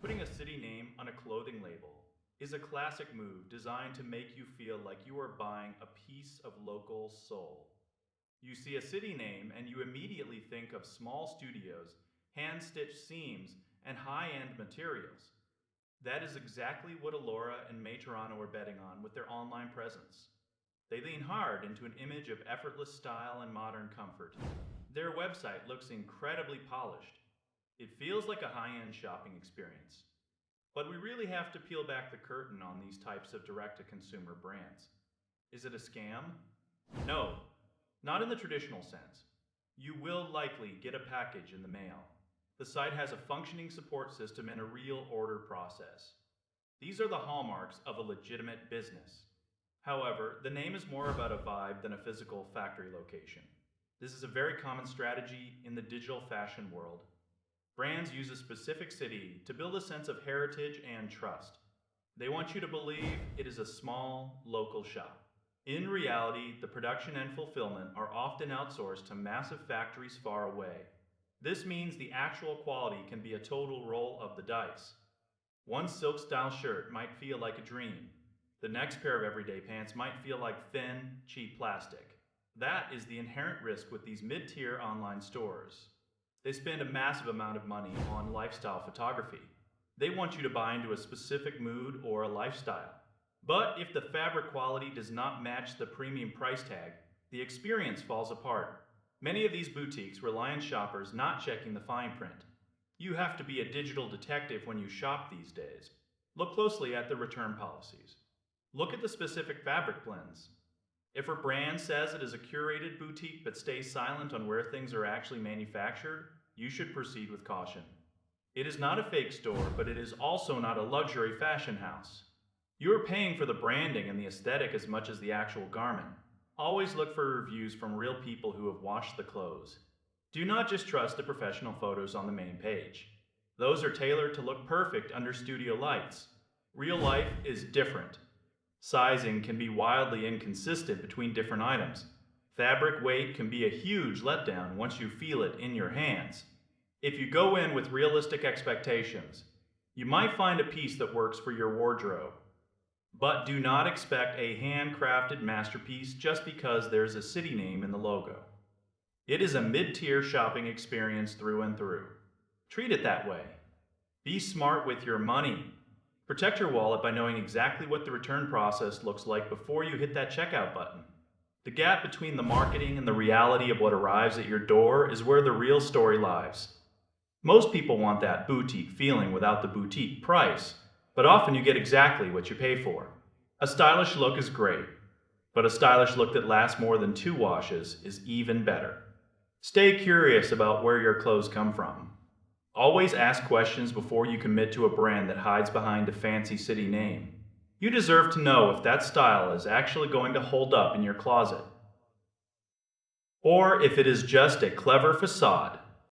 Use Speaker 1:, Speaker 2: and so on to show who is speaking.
Speaker 1: Putting a city name on a clothing label is a classic move designed to make you feel like you are buying a piece of local soul. You see a city name and you immediately think of small studios, hand stitched seams, and high end materials. That is exactly what Elora and Mae Toronto are betting on with their online presence. They lean hard into an image of effortless style and modern comfort. Their website looks incredibly polished. It feels like a high-end shopping experience. But we really have to peel back the curtain on these types of direct-to-consumer brands. Is it a scam? No, not in the traditional sense. You will likely get a package in the mail. The site has a functioning support system and a real order process. These are the hallmarks of a legitimate business. However, the name is more about a vibe than a physical factory location. This is a very common strategy in the digital fashion world. Brands use a specific city to build a sense of heritage and trust. They want you to believe it is a small, local shop. In reality, the production and fulfillment are often outsourced to massive factories far away. This means the actual quality can be a total roll of the dice. One silk-style shirt might feel like a dream. The next pair of everyday pants might feel like thin, cheap plastic. That is the inherent risk with these mid-tier online stores. They spend a massive amount of money on lifestyle photography. They want you to buy into a specific mood or a lifestyle. But if the fabric quality does not match the premium price tag, the experience falls apart. Many of these boutiques rely on shoppers not checking the fine print. You have to be a digital detective when you shop these days. Look closely at the return policies. Look at the specific fabric blends. If a brand says it is a curated boutique but stays silent on where things are actually manufactured, you should proceed with caution. It is not a fake store, but it is also not a luxury fashion house. You are paying for the branding and the aesthetic as much as the actual garment. Always look for reviews from real people who have washed the clothes. Do not just trust the professional photos on the main page. Those are tailored to look perfect under studio lights. Real life is different. Sizing can be wildly inconsistent between different items. Fabric weight can be a huge letdown once you feel it in your hands. If you go in with realistic expectations, you might find a piece that works for your wardrobe. But do not expect a handcrafted masterpiece just because there's a city name in the logo. It is a mid-tier shopping experience through and through. Treat it that way. Be smart with your money. Protect your wallet by knowing exactly what the return process looks like before you hit that checkout button. The gap between the marketing and the reality of what arrives at your door is where the real story lies. Most people want that boutique feeling without the boutique price, but often you get exactly what you pay for. A stylish look is great, but a stylish look that lasts more than 2 washes is even better. Stay curious about where your clothes come from. Always ask questions before you commit to a brand that hides behind a fancy city name. You deserve to know if that style is actually going to hold up in your closet, or if it is just a clever facade.